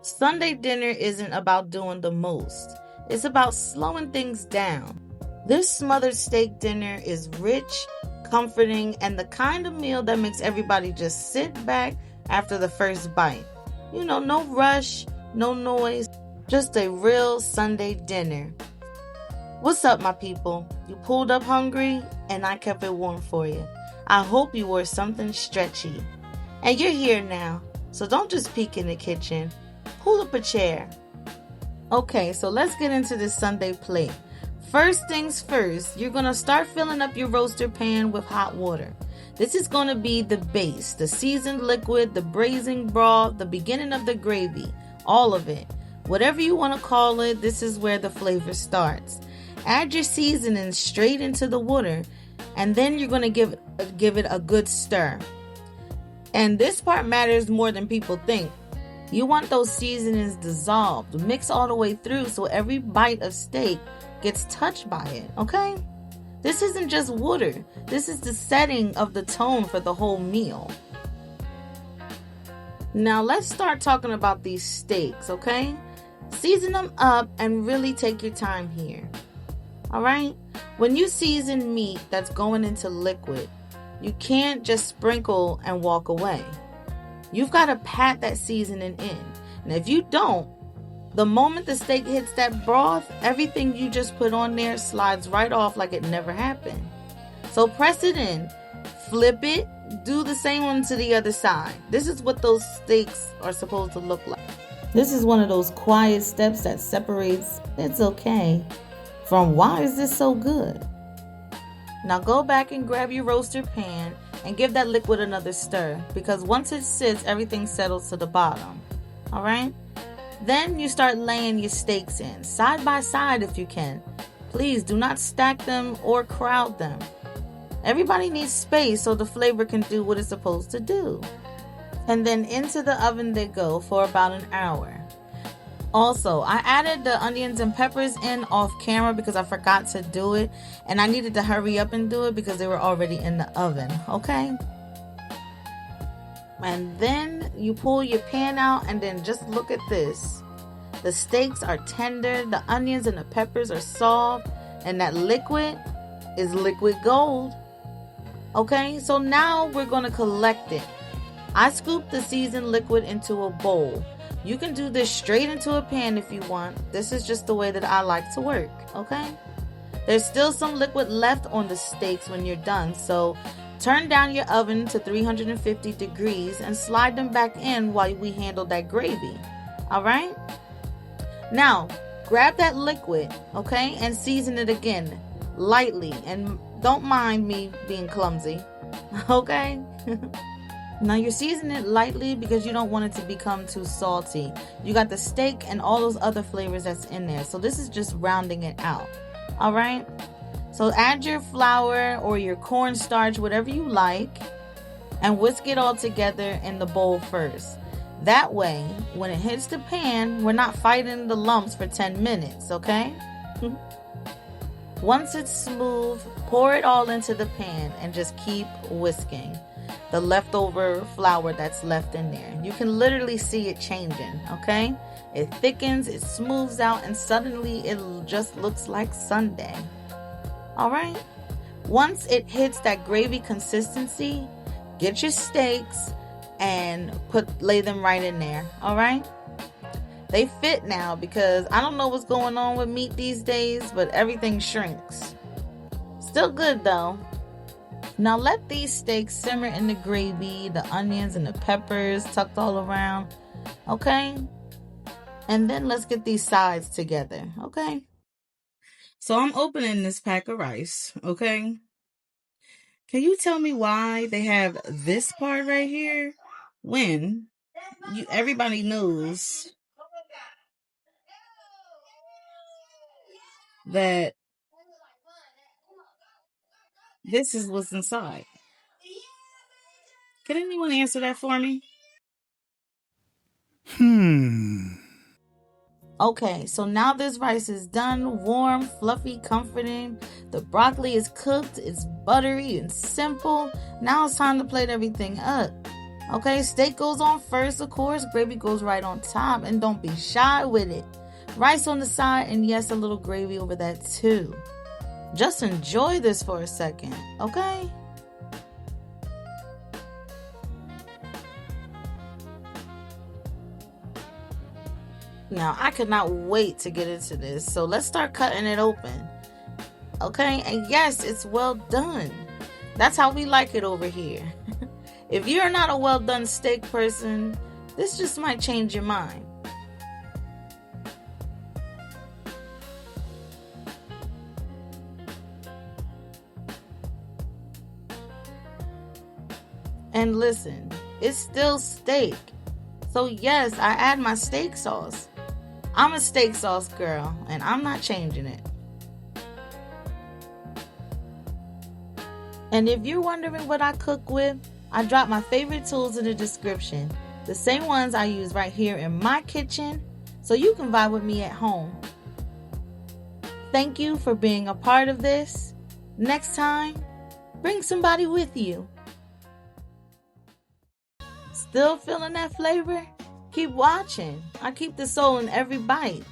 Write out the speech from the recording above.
Sunday dinner isn't about doing the most. It's about slowing things down. This smothered steak dinner is rich, comforting, and the kind of meal that makes everybody just sit back after the first bite. No rush, no noise, just a real Sunday dinner. What's up, my people? You pulled up hungry, and I kept it warm for you. I hope you wore something stretchy. And you're here now, so don't just peek in the kitchen. Pull up a chair. Okay, so let's get into this Sunday plate. First things first, you're going to start filling up your roaster pan with hot water. This is going to be the base, the seasoned liquid, the braising broth, the beginning of the gravy, all of it. Whatever you want to call it, this is where the flavor starts. Add your seasonings straight into the water, and then you're going to give it a good stir. And this part matters more than people think. You want those seasonings dissolved, mix all the way through so every bite of steak gets touched by it, okay? This isn't just water. This is the setting of the tone for the whole meal. Now let's start talking about these steaks, okay? Season them up and really take your time here, all right? When you season meat that's going into liquid, you can't just sprinkle and walk away. You've got to pat that seasoning in. And if you don't, the moment the steak hits that broth, everything you just put on there slides right off like it never happened. So press it in, flip it, do the same one to the other side. This is what those steaks are supposed to look like. This is one of those quiet steps that separates "it's okay" from "why is this so good?" Now go back and grab your roaster pan and give that liquid another stir, because once it sits, everything settles to the bottom. All right? Then you start laying your steaks in, side by side if you can. Please do not stack them or crowd them. Everybody needs space so the flavor can do what it's supposed to do. And then into the oven they go for about an hour. Also, I added the onions and peppers in off camera because I forgot to do it, and I needed to hurry up and do it because they were already in the oven, okay? And then you pull your pan out and then just look at this. The steaks are tender, the onions and the peppers are soft, and that liquid is liquid gold. Okay, so now we're going to collect it. I scooped the seasoned liquid into a bowl. You can do this straight into a pan if you want. This is just the way that I like to work, okay? There's still some liquid left on the steaks when you're done, so turn down your oven to 350 degrees and slide them back in while we handle that gravy, all right? Now, grab that liquid, okay, and season it again, lightly, and don't mind me being clumsy, okay? Now you're seasoning it lightly because you don't want it to become too salty. You got the steak and all those other flavors that's in there. So this is just rounding it out. All right. So add your flour or your cornstarch, whatever you like, and whisk it all together in the bowl first. That way, when it hits the pan, we're not fighting the lumps for 10 minutes, okay? Once it's smooth, pour it all into the pan and just keep whisking the leftover flour that's left in there. You can literally see it changing, okay? It thickens, it smooths out, and suddenly it just looks like Sunday. All right? Once it hits that gravy consistency, get your steaks and lay them right in there, all right? They fit now because I don't know what's going on with meat these days, but everything shrinks. Still good though. Now let these steaks simmer in the gravy, the onions and the peppers tucked all around, okay? And then let's get these sides together, okay? So I'm opening this pack of rice, okay? Can you tell me why they have this part right here when everybody knows that this is what's inside? Can anyone answer that for me? Okay, so now this rice is done, warm, fluffy, comforting. The broccoli is cooked, it's buttery and simple. Now it's time to plate everything up. Okay, steak goes on first, of course. Gravy goes right on top, and don't be shy with it. Rice on the side, and yes, a little gravy over that too. Just enjoy this for a second, okay? Now, I could not wait to get into this, so let's start cutting it open. Okay, and yes, it's well done. That's how we like it over here. If you're not a well done steak person, this just might change your mind. And listen, it's still steak. So yes, I add my steak sauce. I'm a steak sauce girl, and I'm not changing it. And if you're wondering what I cook with, I drop my favorite tools in the description. The same ones I use right here in my kitchen, so you can vibe with me at home. Thank you for being a part of this. Next time, bring somebody with you. Still feeling that flavor? Keep watching. I keep the soul in every bite.